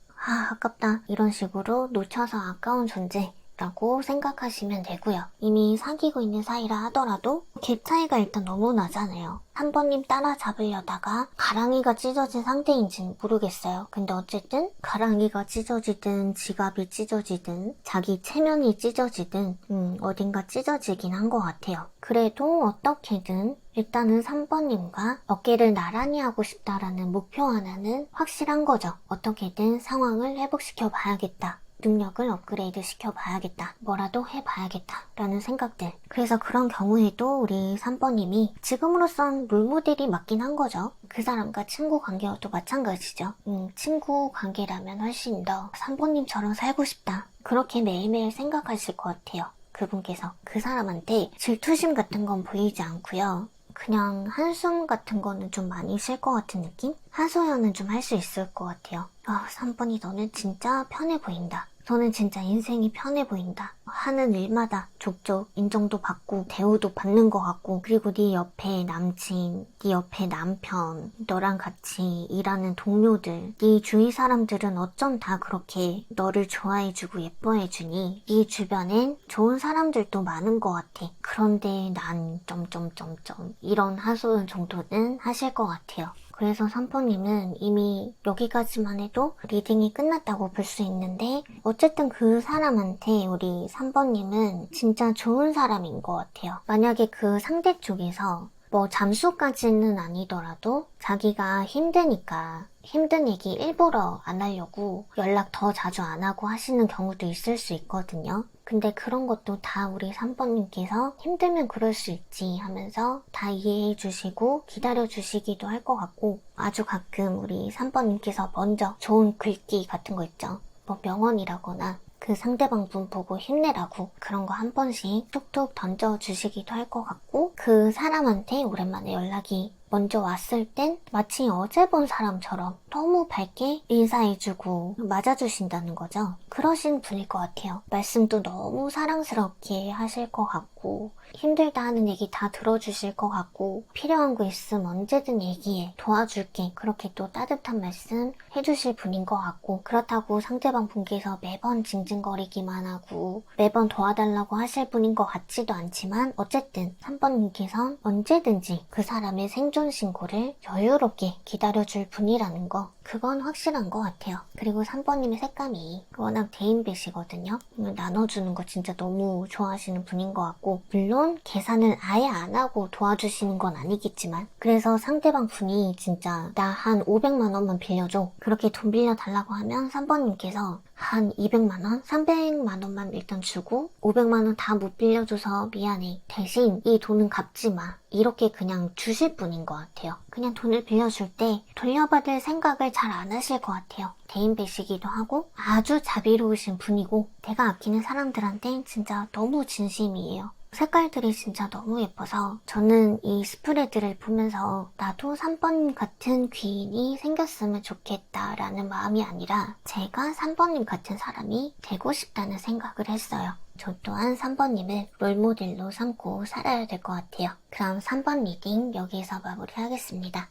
아깝다. 이런 식으로 놓쳐서 아까운 존재 라고 생각하시면 되고요. 이미 사귀고 있는 사이라 하더라도 갭 차이가 일단 너무 나잖아요. 3번님 따라잡으려다가 가랑이가 찢어진 상태인지는 모르겠어요. 근데 어쨌든 가랑이가 찢어지든 지갑이 찢어지든 자기 체면이 찢어지든 어딘가 찢어지긴 한 것 같아요. 그래도 어떻게든 일단은 3번님과 어깨를 나란히 하고 싶다라는 목표 하나는 확실한 거죠. 어떻게든 상황을 회복시켜 봐야겠다. 능력을 업그레이드 시켜봐야겠다. 뭐라도 해봐야겠다. 라는 생각들. 그래서 그런 경우에도 우리 3번님이 지금으로선 롤모델이 맞긴 한 거죠. 그 사람과 친구 관계여도 마찬가지죠. 친구 관계라면 훨씬 더 3번님처럼 살고 싶다. 그렇게 매일매일 생각하실 것 같아요. 그분께서. 그 사람한테 질투심 같은 건 보이지 않고요. 그냥 한숨 같은 거는 좀 많이 쉴 것 같은 느낌? 하소연은 좀 할 수 있을 것 같아요. 3번이 너는 진짜 편해 보인다. 저는 진짜 인생이 편해 보인다. 하는 일마다 족족 인정도 받고 대우도 받는 것 같고, 그리고 네 옆에 남친, 네 옆에 남편, 너랑 같이 일하는 동료들, 네 주위 사람들은 어쩜 다 그렇게 너를 좋아해주고 예뻐해주니? 네 주변엔 좋은 사람들도 많은 것 같아. 그런데 난 점점점점 이런 하소연 정도는 하실 것 같아요. 그래서 3번님은 이미 여기까지만 해도 리딩이 끝났다고 볼 수 있는데, 어쨌든 그 사람한테 우리 3번님은 진짜 좋은 사람인 것 같아요. 만약에 그 상대 쪽에서 뭐 잠수까지는 아니더라도 자기가 힘드니까 힘든 얘기 일부러 안 하려고 연락 더 자주 안 하고 하시는 경우도 있을 수 있거든요. 근데 그런 것도 다 우리 3번님께서 힘들면 그럴 수 있지 하면서 다 이해해 주시고 기다려 주시기도 할 것 같고, 아주 가끔 우리 3번님께서 먼저 좋은 글귀 같은 거 있죠. 뭐 명언이라거나 그 상대방 분 보고 힘내라고 그런 거 한 번씩 툭툭 던져주시기도 할 것 같고, 그 사람한테 오랜만에 연락이 먼저 왔을 땐 마치 어제 본 사람처럼 너무 밝게 인사해주고 맞아주신다는 거죠. 그러신 분일 것 같아요. 말씀도 너무 사랑스럽게 하실 것 같고, 힘들다 하는 얘기 다 들어주실 것 같고, 필요한 거 있으면 언제든 얘기해, 도와줄게, 그렇게 또 따뜻한 말씀 해주실 분인 것 같고, 그렇다고 상대방 분께서 매번 징징거리기만 하고 매번 도와달라고 하실 분인 것 같지도 않지만, 어쨌든 3번님께서 언제든지 그 사람의 생존 신고를 여유롭게 기다려줄 분이라는 거, 그건 확실한 것 같아요. 그리고 3번님의 색감이 워낙 대인배시거든요. 나눠주는 거 진짜 너무 좋아하시는 분인 것 같고, 물론 계산을 아예 안 하고 도와주시는 건 아니겠지만, 그래서 상대방 분이 진짜 나 한 500만 원만 빌려줘, 그렇게 돈 빌려달라고 하면 3번님께서 한 200만원? 300만원만 일단 주고 500만원 다 못 빌려줘서 미안해, 대신 이 돈은 갚지 마, 이렇게 그냥 주실 분인 것 같아요. 그냥 돈을 빌려줄 때 돌려받을 생각을 잘 안 하실 것 같아요. 대인배시기도 하고 아주 자비로우신 분이고, 내가 아끼는 사람들한테 진짜 너무 진심이에요. 색깔들이 진짜 너무 예뻐서 저는 이 스프레드를 보면서 나도 3번님 같은 귀인이 생겼으면 좋겠다라는 마음이 아니라 제가 3번님 같은 사람이 되고 싶다는 생각을 했어요. 저 또한 3번님을 롤모델로 삼고 살아야 될 것 같아요. 그럼 3번 리딩 여기에서 마무리하겠습니다.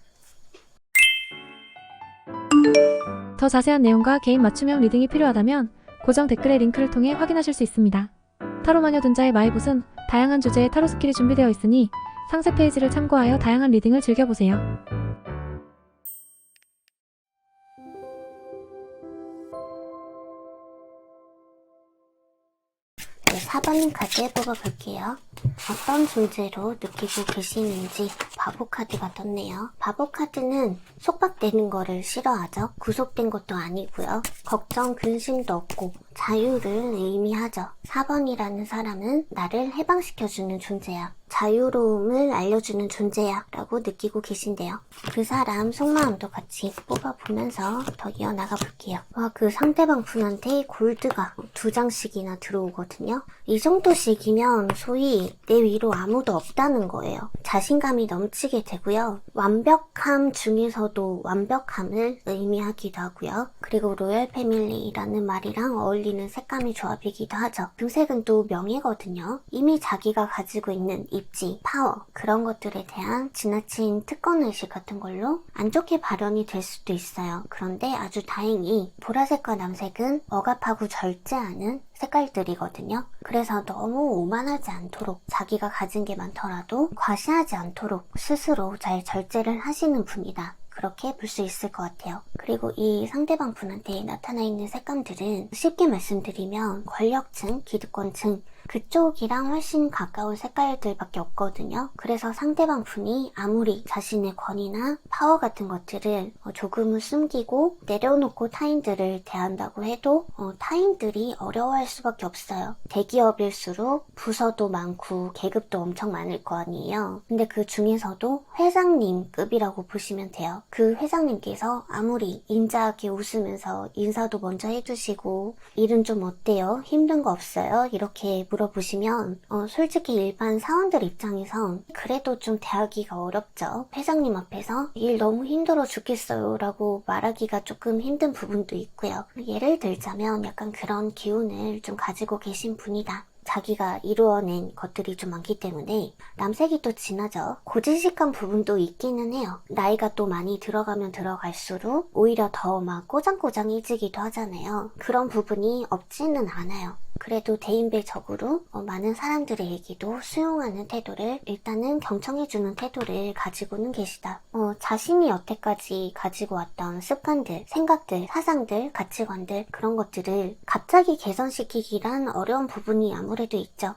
더 자세한 내용과 개인 맞춤형 리딩이 필요하다면 고정 댓글의 링크를 통해 확인하실 수 있습니다. 타로마녀 둔자의 마이봇은 다양한 주제의 타로 스킬이 준비되어 있으니 상세 페이지를 참고하여 다양한 리딩을 즐겨보세요. 네, 4번님 카드 뽑아볼게요. 어떤 존재로 느끼고 계시는지 바보 카드가 떴네요. 바보 카드는 속박되는 거를 싫어하죠. 구속된 것도 아니고요. 걱정, 근심도 없고 자유를 의미하죠. 4번이라는 사람은 나를 해방시켜주는 존재야, 자유로움을 알려주는 존재야 라고 느끼고 계신데요. 그 사람 속마음도 같이 뽑아보면서 더 이어나가 볼게요. 그 상대방 분한테 골드가 2장씩이나 들어오거든요. 이 정도씩이면 소위 내 위로 아무도 없다는 거예요. 자신감이 넘치게 되고요. 완벽함 중에서도 완벽함을 의미하기도 하고요. 그리고 로열 패밀리라는 말이랑 어울리는 색감의 조합이기도 하죠. 금색은 또 명예거든요. 이미 자기가 가지고 있는 입지, 파워, 그런 것들에 대한 지나친 특권의식 같은 걸로 안 좋게 발현이 될 수도 있어요. 그런데 아주 다행히 보라색과 남색은 억압하고 절제하는 색깔들이거든요. 그래서 너무 오만하지 않도록, 자기가 가진 게 많더라도 과시하지 않도록 스스로 잘 절제를 하시는 분이다, 그렇게 볼 수 있을 것 같아요. 그리고 이 상대방 분한테 나타나 있는 색감들은 쉽게 말씀드리면 권력층, 기득권층 그쪽이랑 훨씬 가까운 색깔들밖에 없거든요. 그래서 상대방 분이 아무리 자신의 권위나 파워 같은 것들을 조금은 숨기고 내려놓고 타인들을 대한다고 해도 타인들이 어려워할 수밖에 없어요. 대기업일수록 부서도 많고 계급도 엄청 많을 거 아니에요. 근데 그 중에서도 회장님급이라고 보시면 돼요. 그 회장님께서 아무리 인자하게 웃으면서 인사도 먼저 해주시고 일은 좀 어때요? 힘든 거 없어요? 이렇게 물어보시면 솔직히 일반 사원들 입장에선 그래도 좀 대하기가 어렵죠. 회장님 앞에서 일 너무 힘들어 죽겠어요 라고 말하기가 조금 힘든 부분도 있고요. 예를 들자면 약간 그런 기운을 좀 가지고 계신 분이다. 자기가 이루어낸 것들이 좀 많기 때문에 남색이 또 진하죠. 고지식한 부분도 있기는 해요. 나이가 또 많이 들어가면 들어갈수록 오히려 더 막 꼬장꼬장해지기도 하잖아요. 그런 부분이 없지는 않아요. 그래도 대인배적으로 많은 사람들의 얘기도 수용하는 태도를, 일단은 경청해주는 태도를 가지고는 계시다. 자신이 여태까지 가지고 왔던 습관들, 생각들, 사상들, 가치관들, 그런 것들을 갑자기 개선시키기란 어려운 부분이 아무래도 있죠.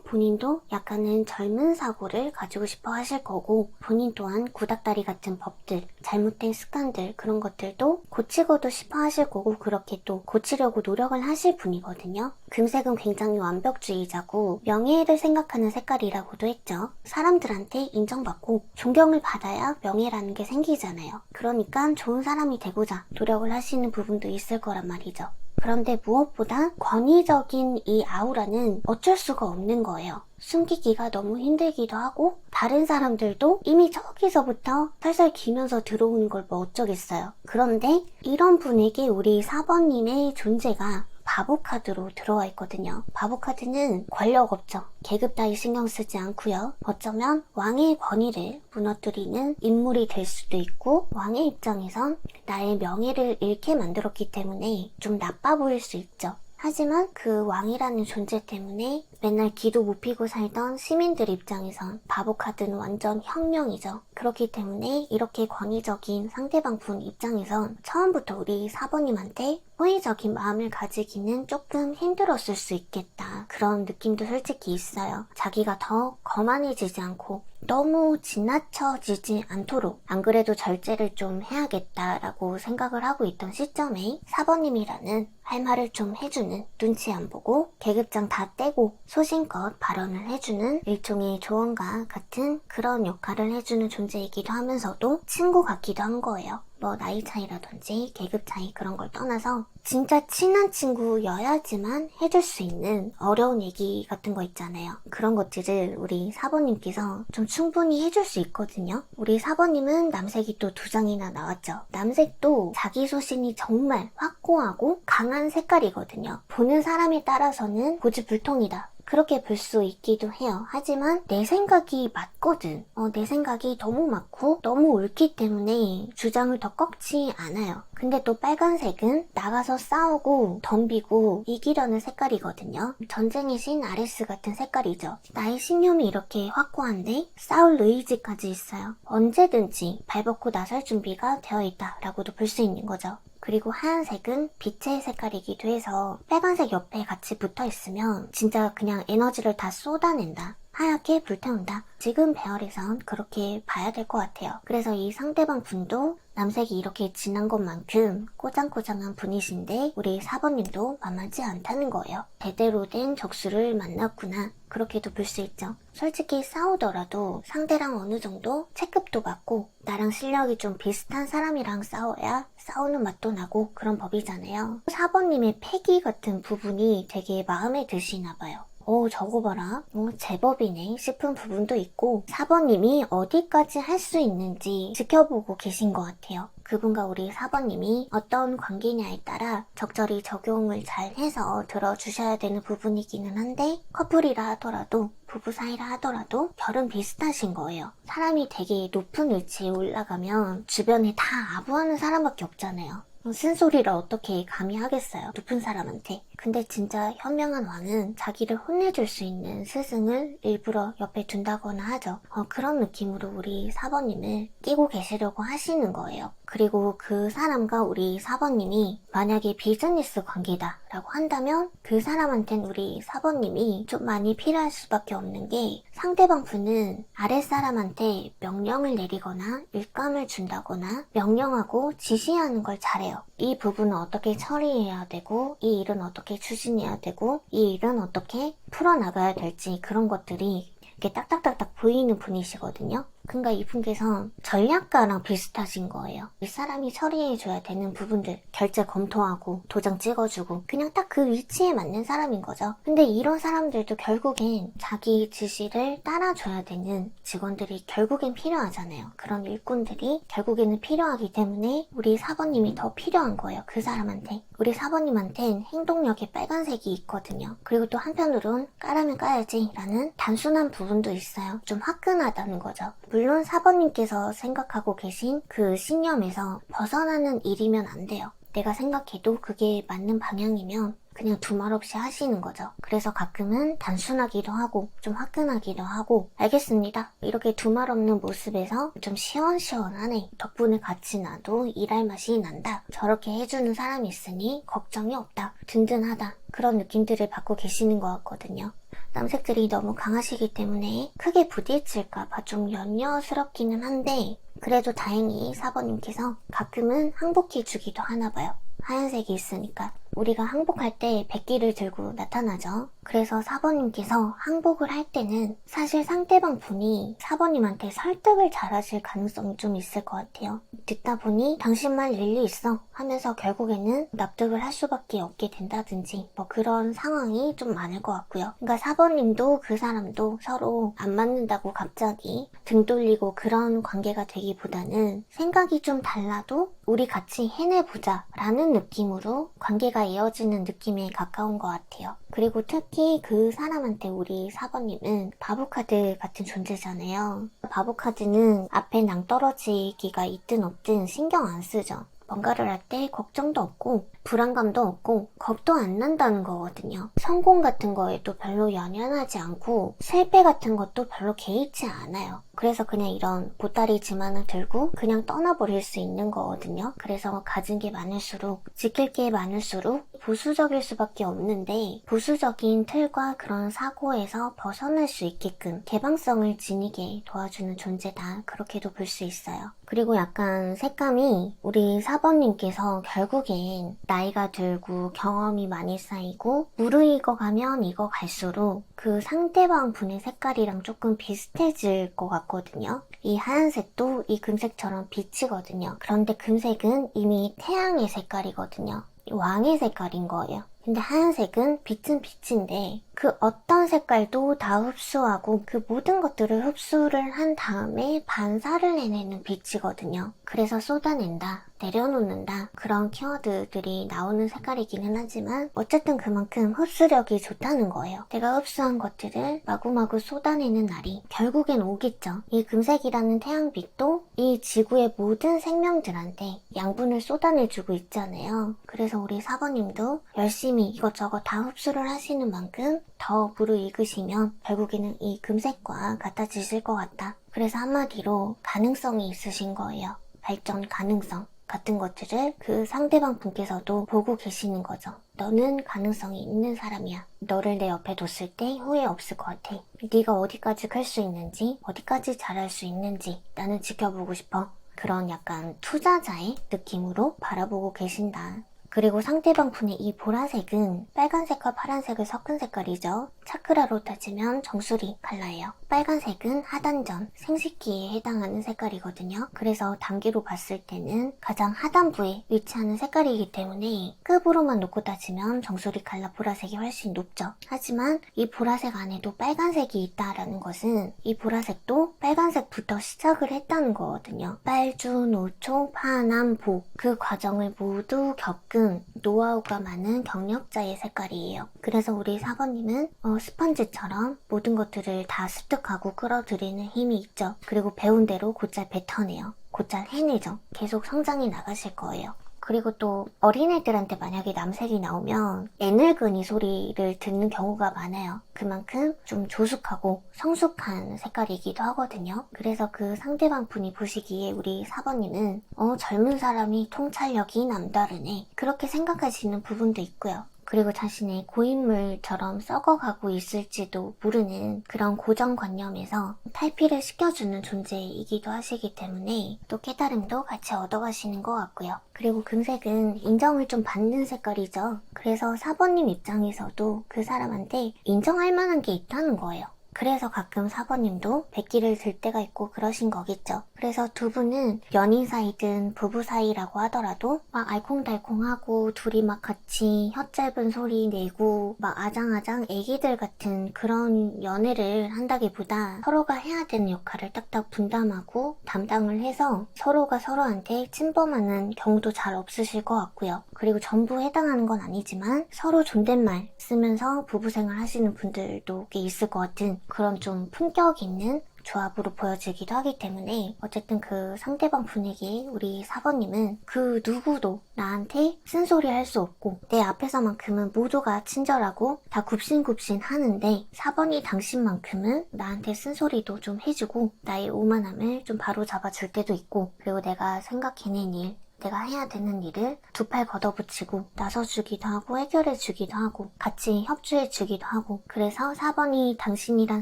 본인도 약간은 젊은 사고를 가지고 싶어 하실 거고, 본인 또한 구닥다리 같은 법들, 잘못된 습관들, 그런 것들도 고치고도 싶어 하실 거고, 그렇게 또 고치려고 노력을 하실 분이거든요. 금색은 굉장히 완벽주의자고 명예를 생각하는 색깔이라고도 했죠. 사람들한테 인정받고 존경을 받아야 명예라는 게 생기잖아요. 그러니까 좋은 사람이 되고자 노력을 하시는 부분도 있을 거란 말이죠. 그런데 무엇보다 권위적인 이 아우라는 어쩔 수가 없는 거예요. 숨기기가 너무 힘들기도 하고, 다른 사람들도 이미 저기서부터 살살 기면서 들어오는 걸 뭐 어쩌겠어요. 그런데 이런 분에게 우리 4번님의 존재가 바보카드로 들어와 있거든요. 바보카드는 권력 없죠. 계급 따위 신경 쓰지 않고요. 어쩌면 왕의 권위를 무너뜨리는 인물이 될 수도 있고, 왕의 입장에선 나의 명예를 잃게 만들었기 때문에 좀 나빠 보일 수 있죠. 하지만 그 왕이라는 존재 때문에 맨날 기도 못 피고 살던 시민들 입장에선 바보카드는 완전 혁명이죠. 그렇기 때문에 이렇게 권위적인 상대방 분 입장에선 처음부터 우리 4번님한테 호의적인 마음을 가지기는 조금 힘들었을 수 있겠다. 그런 느낌도 솔직히 있어요. 자기가 더 거만해지지 않고 너무 지나쳐지지 않도록, 안 그래도 절제를 좀 해야겠다라고 생각을 하고 있던 시점에 4번님이라는 할 말을 좀 해주는, 눈치 안 보고 계급장 다 떼고 소신껏 발언을 해주는 일종의 조언과 같은 그런 역할을 해주는 존재이기도 하면서도 친구 같기도 한 거예요. 뭐 나이 차이라든지 계급 차이 그런 걸 떠나서 진짜 친한 친구여야지만 해줄 수 있는 어려운 얘기 같은 거 있잖아요. 그런 것들을 우리 4번님께서 좀 충분히 해줄 수 있거든요. 우리 4번님은 남색이 또 2장이나 나왔죠. 남색도 자기 소신이 정말 확고하고 강한 색깔이거든요. 보는 사람에 따라서는 고집불통이다, 그렇게 볼 수 있기도 해요. 하지만 내 생각이 맞거든. 내 생각이 너무 맞고 너무 옳기 때문에 주장을 더 꺾지 않아요. 근데 또 빨간색은 나가서 싸우고 덤비고 이기려는 색깔이거든요. 전쟁의 신 아레스 같은 색깔이죠. 나의 신념이 이렇게 확고한데 싸울 의지까지 있어요. 언제든지 발벗고 나설 준비가 되어 있다라고도 볼 수 있는 거죠. 그리고 하얀색은 빛의 색깔이기도 해서 빨간색 옆에 같이 붙어있으면 진짜 그냥 에너지를 다 쏟아낸다, 하얗게 불태운다. 지금 배열에선 그렇게 봐야 될 것 같아요. 그래서 이 상대방 분도 남색이 이렇게 진한 것만큼 꼬장꼬장한 분이신데 우리 4번님도 만만치 않다는 거예요. 제대로 된 적수를 만났구나, 그렇게도 볼 수 있죠. 솔직히 싸우더라도 상대랑 어느 정도 체급도 맞고 나랑 실력이 좀 비슷한 사람이랑 싸워야 싸우는 맛도 나고 그런 법이잖아요. 4번님의 패기 같은 부분이 되게 마음에 드시나 봐요. 저거 봐라, 제법이네 싶은 부분도 있고, 4번님이 어디까지 할 수 있는지 지켜보고 계신 것 같아요. 그분과 우리 4번님이 어떤 관계냐에 따라 적절히 적용을 잘 해서 들어주셔야 되는 부분이기는 한데, 커플이라 하더라도 부부 사이라 하더라도 결은 비슷하신 거예요. 사람이 되게 높은 위치에 올라가면 주변에 다 아부하는 사람밖에 없잖아요. 쓴소리를 어떻게 감히 하겠어요, 높은 사람한테. 근데 진짜 현명한 왕은 자기를 혼내줄 수 있는 스승을 일부러 옆에 둔다거나 하죠. 그런 느낌으로 우리 4번님을 끼고 계시려고 하시는 거예요. 그리고 그 사람과 우리 4번님이 만약에 비즈니스 관계다 라고 한다면 그 사람한텐 우리 4번님이 좀 많이 필요할 수밖에 없는 게, 상대방 분은 아랫사람한테 명령을 내리거나 일감을 준다거나 명령하고 지시하는 걸 잘해요. 이 부분은 어떻게 처리해야 되고, 이 일은 어떻게 추진해야 되고, 이 일은 어떻게 풀어나가야 될지, 그런 것들이 이렇게 딱딱딱딱 보이는 분이시거든요. 그러니까 이분께서 전략가랑 비슷하신 거예요. 이 사람이 처리해줘야 되는 부분들 결제 검토하고 도장 찍어주고 그냥 딱 그 위치에 맞는 사람인 거죠. 근데 이런 사람들도 결국엔 자기 지시를 따라줘야 되는 직원들이 결국엔 필요하잖아요. 그런 일꾼들이 결국에는 필요하기 때문에 우리 4번님이 더 필요한 거예요. 그 사람한테. 우리 4번님한텐 행동력에 빨간색이 있거든요. 그리고 또 한편으론 까라면 까야지 라는 단순한 부분도 있어요. 좀 화끈하다는 거죠. 물론 4번님께서 생각하고 계신 그 신념에서 벗어나는 일이면 안 돼요. 내가 생각해도 그게 맞는 방향이면 그냥 두말 없이 하시는 거죠. 그래서 가끔은 단순하기도 하고 좀 화끈하기도 하고 알겠습니다. 이렇게 두말 없는 모습에서 좀 시원시원하네. 덕분에 같이 나도 일할 맛이 난다. 저렇게 해주는 사람이 있으니 걱정이 없다. 든든하다. 그런 느낌들을 받고 계시는 것 같거든요. 남색들이 너무 강하시기 때문에 크게 부딪힐까봐 좀 염려스럽기는 한데 그래도 다행히 4번님께서 가끔은 항복해 주기도 하나 봐요. 하얀색이 있으니까. 우리가 항복할 때 백기를 들고 나타나죠. 그래서 4번님께서 항복을 할 때는 사실 상대방 분이 4번님한테 설득을 잘하실 가능성이 좀 있을 것 같아요. 듣다 보니 당신 말 일리 있어 하면서 결국에는 납득을 할 수밖에 없게 된다든지 뭐 그런 상황이 좀 많을 것 같고요. 그러니까 4번님도 그 사람도 서로 안 맞는다고 갑자기 등 돌리고 그런 관계가 되기보다는 생각이 좀 달라도 우리 같이 해내보자 라는 느낌으로 관계가 이어지는 느낌에 가까운 것 같아요. 그리고 특히 그 사람한테 우리 4번님은 바보카드 같은 존재잖아요. 바보카드는 앞에 낭떠러지기가 있든 없든 신경 안 쓰죠. 뭔가를 할 때 걱정도 없고 불안감도 없고 겁도 안 난다는 거거든요. 성공 같은 거에도 별로 연연하지 않고 실패 같은 것도 별로 개의치 않아요. 그래서 그냥 이런 보따리 짐 하나 들고 그냥 떠나버릴 수 있는 거거든요. 그래서 가진 게 많을수록 지킬 게 많을수록 보수적일 수밖에 없는데 보수적인 틀과 그런 사고에서 벗어날 수 있게끔 개방성을 지니게 도와주는 존재다. 그렇게도 볼 수 있어요. 그리고 약간 색감이 우리 4번님께서 결국엔 나이가 들고 경험이 많이 쌓이고 무르익어 가면 익어 갈수록 그 상대방 분의 색깔이랑 조금 비슷해질 것 같거든요. 이 하얀색도 이 금색처럼 빛이거든요. 그런데 금색은 이미 태양의 색깔이거든요. 왕의 색깔인 거예요. 근데 하얀색은 빛은 빛인데 그 어떤 색깔도 다 흡수하고 그 모든 것들을 흡수를 한 다음에 반사를 해내는 빛이거든요. 그래서 쏟아낸다, 내려놓는다 그런 키워드들이 나오는 색깔이기는 하지만 어쨌든 그만큼 흡수력이 좋다는 거예요. 내가 흡수한 것들을 마구마구 쏟아내는 날이 결국엔 오겠죠. 이 금색이라는 태양빛도 이 지구의 모든 생명들한테 양분을 쏟아내주고 있잖아요. 그래서 우리 4번님도 열심히 이것저것 다 흡수를 하시는 만큼 더 무르익으시면 결국에는 이 금색과 같아지실 것 같다. 그래서 한마디로 가능성이 있으신 거예요. 발전 가능성 같은 것들을 그 상대방 분께서도 보고 계시는 거죠. 너는 가능성이 있는 사람이야. 너를 내 옆에 뒀을 때 후회 없을 것 같아. 네가 어디까지 클 수 있는지 어디까지 잘할 수 있는지 나는 지켜보고 싶어. 그런 약간 투자자의 느낌으로 바라보고 계신다. 그리고 상대방 분의 이 보라색은 빨간색과 파란색을 섞은 색깔이죠. 차크라로 따지면 정수리 컬러예요. 빨간색은 하단전, 생식기에 해당하는 색깔이거든요. 그래서 단계로 봤을 때는 가장 하단부에 위치하는 색깔이기 때문에 급으로만 놓고 따지면 정수리 컬러 보라색이 훨씬 높죠. 하지만 이 보라색 안에도 빨간색이 있다라는 것은 이 보라색도 빨간색부터 시작을 했다는 거거든요. 빨주, 노초, 파남, 보 그 과정을 모두 겪은 노하우가 많은 경력자의 색깔이에요. 그래서 우리 4번님은 스펀지처럼 모든 것들을 다 습득하고 끌어들이는 힘이 있죠. 그리고 배운 대로 곧잘 뱉어내요. 곧잘 해내죠. 계속 성장해 나가실 거예요. 그리고 또 어린애들한테 만약에 남색이 나오면 애늙은이 소리를 듣는 경우가 많아요. 그만큼 좀 조숙하고 성숙한 색깔이기도 하거든요. 그래서 그 상대방 분이 보시기에 우리 4번님은 젊은 사람이 통찰력이 남다르네 그렇게 생각하시는 부분도 있고요. 그리고 자신의 고인물처럼 썩어가고 있을지도 모르는 그런 고정관념에서 탈피를 시켜주는 존재이기도 하시기 때문에 또 깨달음도 같이 얻어가시는 것 같고요. 그리고 금색은 인정을 좀 받는 색깔이죠. 그래서 4번님 입장에서도 그 사람한테 인정할 만한 게 있다는 거예요. 그래서 가끔 4번님도 백기를 들 때가 있고 그러신 거겠죠. 그래서 두 분은 연인 사이든 부부 사이라고 하더라도 막 알콩달콩하고 둘이 막 같이 혀 짧은 소리 내고 막 아장아장 애기들 같은 그런 연애를 한다기보다 서로가 해야 되는 역할을 딱딱 분담하고 담당을 해서 서로가 서로한테 침범하는 경우도 잘 없으실 것 같고요. 그리고 전부 해당하는 건 아니지만 서로 존댓말 쓰면서 부부생활 하시는 분들도 꽤 있을 것 같은 그런 좀 품격 있는 조합으로 보여지기도 하기 때문에 어쨌든 그 상대방 분에게 우리 4번님은 그 누구도 나한테 쓴소리 할 수 없고 내 앞에서만큼은 모두가 친절하고 다 굽신굽신 하는데 4번이 당신만큼은 나한테 쓴소리도 좀 해주고 나의 오만함을 좀 바로잡아 줄 때도 있고 그리고 내가 생각해낸 일 내가 해야 되는 일을 두 팔 걷어붙이고 나서주기도 하고 해결해주기도 하고 같이 협조해주기도 하고 그래서 4번이 당신이란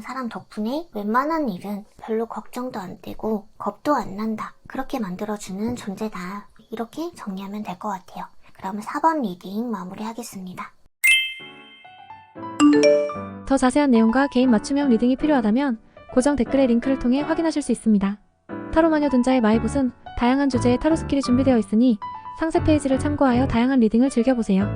사람 덕분에 웬만한 일은 별로 걱정도 안 되고 겁도 안 난다. 그렇게 만들어주는 존재다. 이렇게 정리하면 될 것 같아요. 그럼 4번 리딩 마무리하겠습니다. 더 자세한 내용과 개인 맞춤형 리딩이 필요하다면 고정 댓글의 링크를 통해 확인하실 수 있습니다. 타로 마녀 둔자의 마이봇은 다양한 주제의 타로 스킬이 준비되어 있으니 상세 페이지를 참고하여 다양한 리딩을 즐겨보세요.